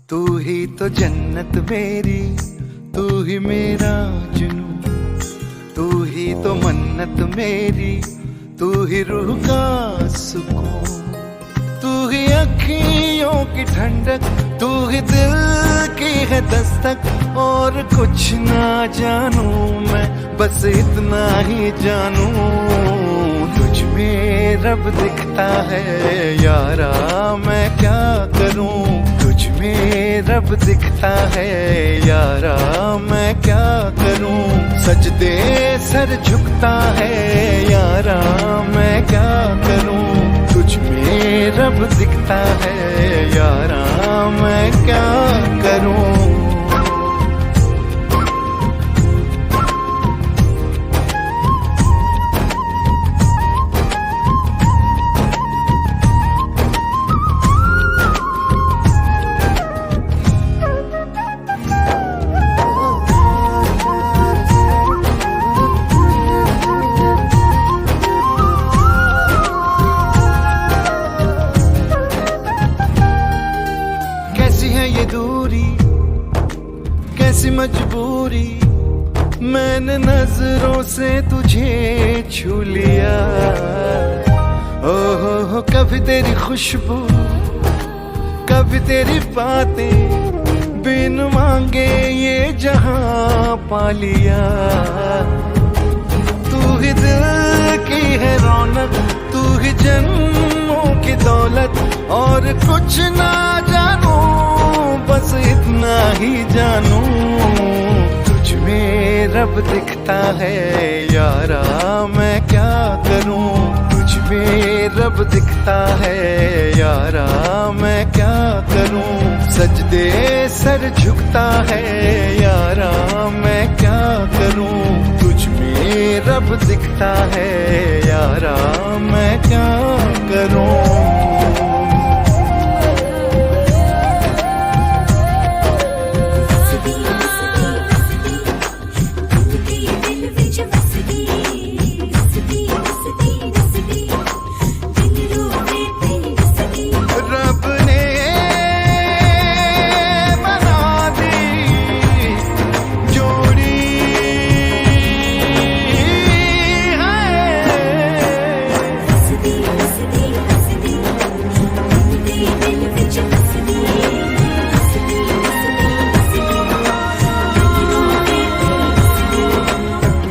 तू ही तो जन्नत मेरी, तू ही मेरा जुनू, तू ही तो मन्नत मेरी, तू ही रूह का सुकून, तू ही अखियों की ठंडक, तू ही दिल की है दस्तक। और कुछ ना जानू मैं, बस इतना ही जानू, तुझ में रब दिखता है यारा, मैं क्या करूं। तुझ में रब दिखता है यारा, मैं क्या करूं। सजदे सर झुकता है यारा, मैं क्या करूं। तुझ में रब दिखता है यारा, मैं क्या करूं। ये दूरी कैसी मजबूरी, मैंने नजरों से तुझे छू लिया। हो कभी तेरी खुशबू, कभी तेरी बातें, बिन मांगे ये जहां पा लिया। तू ही दिल की है रौनक, तू ही जन्मों की दौलत। और कुछ ना जानू, बस इतना ही जानू, तुझ में रब दिखता है यारा, मैं क्या करूं। तुझ में रब दिखता है यारा, मैं क्या करूं। सजदे सर झुकता है यारा, मैं क्या करूं। तुझ में रब दिखता है यारा, मैं क्या करूं।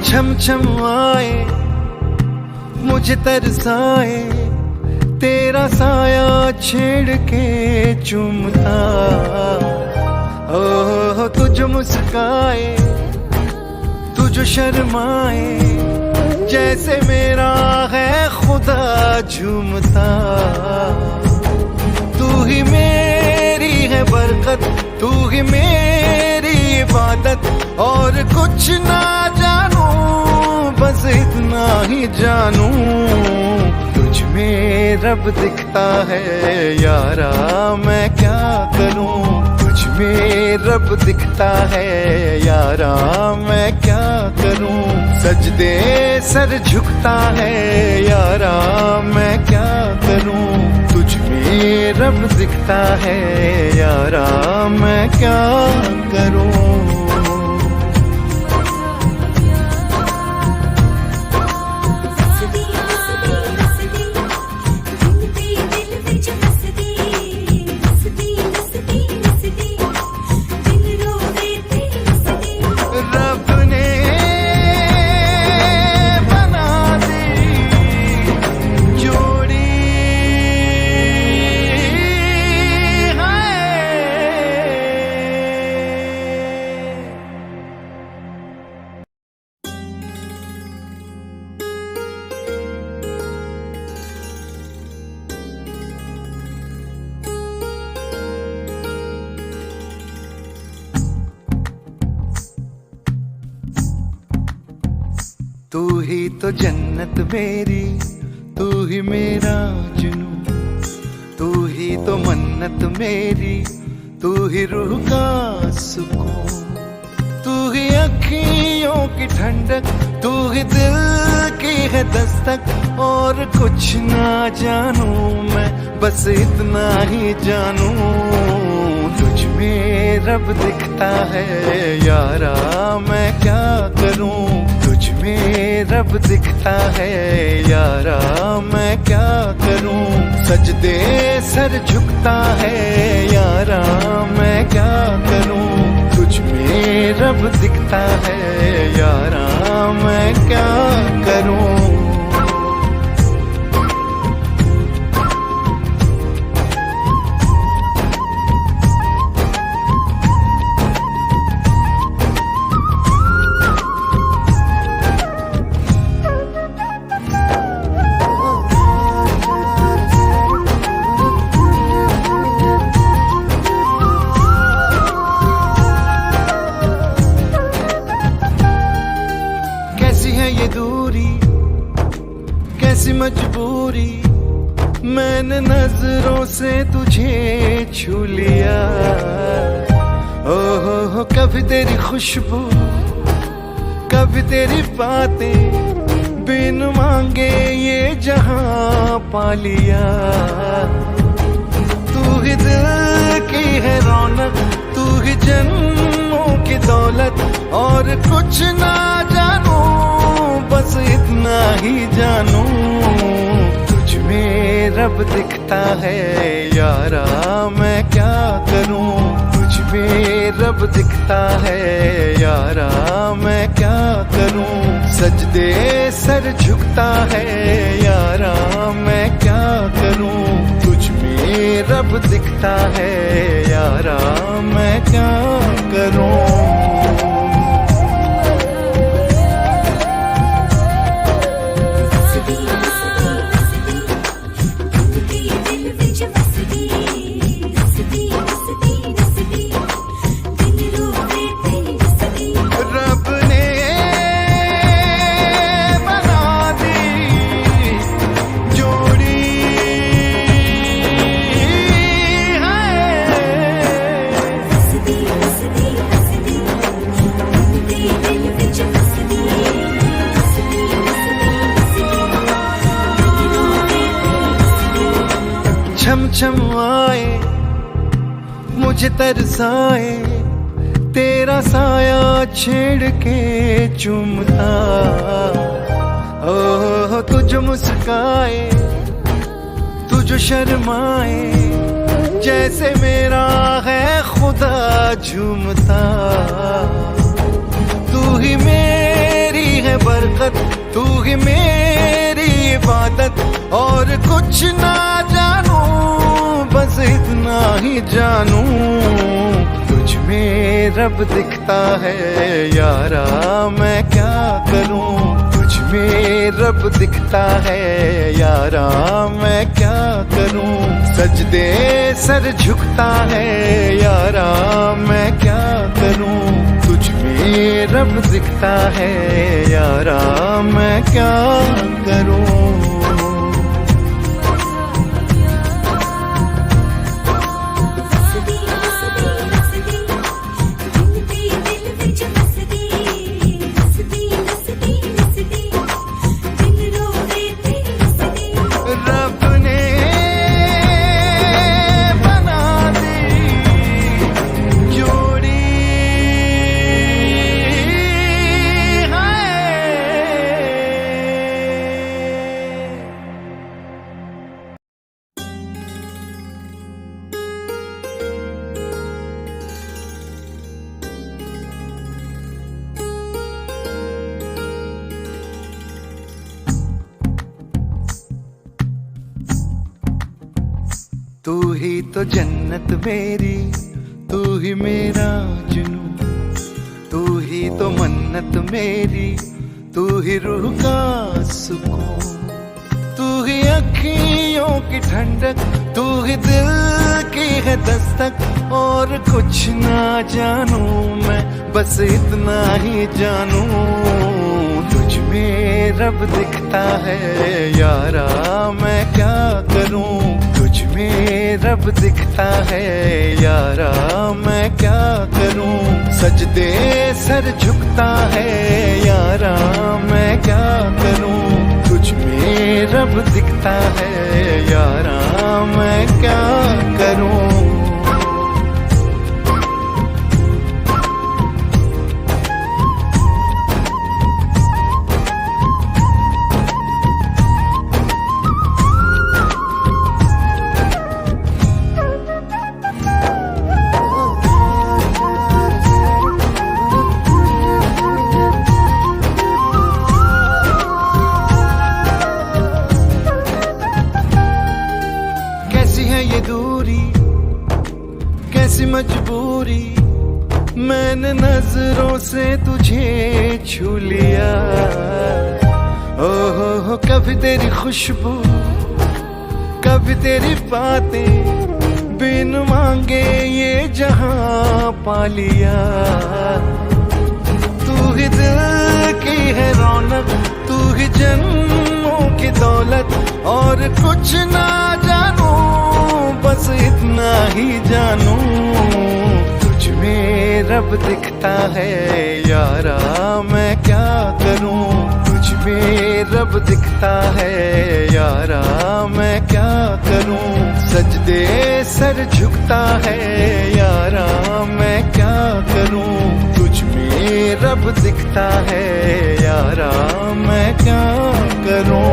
छम छम आए मुझे तरसाए, तेरा साया छेड़ के चूमता। ओ तुझ मुस्काए, तुझ शर्माए, जैसे मेरा है खुदा झूमता। तू ही मेरी है बरकत, तू ही मेरी इबादत। और कुछ ना जानू, बस इतना ही जानू, तुझ में रब दिखता है यारा, मैं क्या करूं। तुझ में रब दिखता है यारा, मैं क्या करूं। सजदे सर झुकता है यारा, मैं क्या करूं। तुझ में रब दिखता है यारा, मैं क्या करूं। तू ही तो जन्नत मेरी, तू ही मेरा जुनू, तू ही तो मन्नत मेरी, तू ही रूह का सुकून, तू ही अखियों की ठंडक, तू ही दिल की है दस्तक। और कुछ ना जानू मैं, बस इतना ही जानू, तुझ में रब दिखता है यारा, मैं क्या करूं। तुझ में रब दिखता है यारा, मैं क्या करूं। सजदे सर झुकता है यारा, मैं क्या करूं। तुझ में रब दिखता है यारा, मैं क्या करूं। ये दूरी कैसी मजबूरी, मैंने नजरों से तुझे छू लिया। ओहो कभी तेरी खुशबू, कभी तेरी बातें, बिन मांगे ये जहां पा लिया। तू ही दिल की है रौनक, तू ही जन्मों की दौलत, और कुछ ना जानू बस इतना ही जानू। तुझ में रब दिखता है यारा, मैं क्या करूं। तुझ में रब दिखता है यारा, मैं क्या करूं। सजदे सर झुकता है यारा, मैं क्या करूं। तुझ में रब दिखता है यारा, मैं क्या करूं। छम छम आए मुझे तरसाए, तेरा साया छेड़ के चूमता। ओह तू जो मुस्काए, तू जो शर्माए, जैसे मेरा है खुदा झूमता। तू ही मेरी है बरकत, तू ही मेरी इबादत, और कुछ ना जानू बस इतना ही जानू। तुझ में रब दिखता है यारा, मैं क्या करूं। तुझ में रब दिखता है यारा, मैं क्या करूं। सजदे सर झुकता है यारा, मैं क्या करूं। तुझ में रब दिखता है यारा, मैं क्या करूं। तू ही तो जन्नत मेरी, तू ही मेरा जुनून, तू ही तो मन्नत मेरी, तू ही रूह का सुकून। तू ही अखियों की ठंडक, तू ही दिल की है दस्तक, और कुछ ना जानू मैं बस इतना ही जानू। तुझ में रब दिखता है यारा, मैं क्या करूं। तुझ में रब दिखता है यारा, मैं क्या करूं। सजदे सर झुकता है यारा, मैं क्या करूं। तुझ में रब दिखता है यारा, मैं क्या करूं। सी मजबूरी, मैंने नजरों से तुझे छू लिया। ओहो कभी तेरी खुशबू, कभी तेरी बातें, बिन मांगे ये जहां पा लिया। तू ही दिल की है रौनक, तू ही जन्मों की दौलत, और कुछ ना जानू बस इतना ही जानू, तुझ में रब दिखता है यारा मैं क्या करूं। तुझ में रब दिखता है यारा मैं क्या करूं। सजदे सर झुकता है यारा मैं क्या करूं। तुझ में रब दिखता है यारा मैं क्या करूं।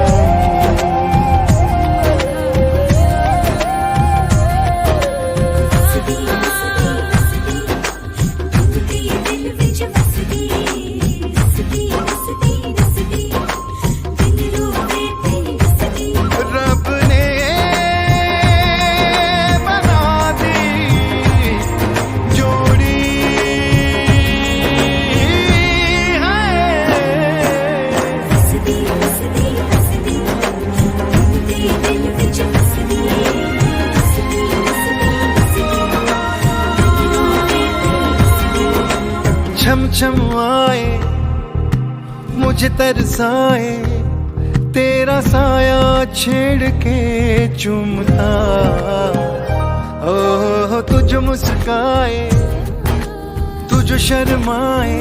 छम छम आए मुझे तरसाए, तेरा साया छेड़ के चूमता। ओह तुझ मुस्काए, तुझ शर्माए,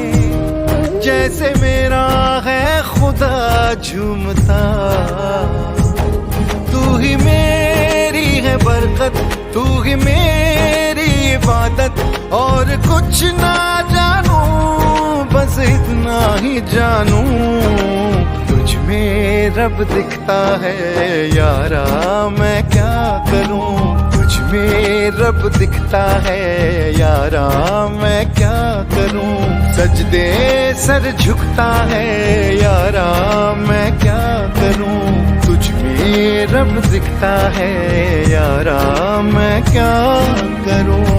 जैसे मेरा है खुदा झूमता। तू ही मेरी है बरकत, तू ही मेरी इबादत, और कुछ ना जानू बस इतना ही जानू। तुझ में रब दिखता है यारा मैं क्या करूं। तुझ में रब दिखता है यारा मैं क्या करूं। सजदे सर झुकता है यारा मैं क्या करूं। तुझ में रब दिखता है यारा मैं क्या करूं।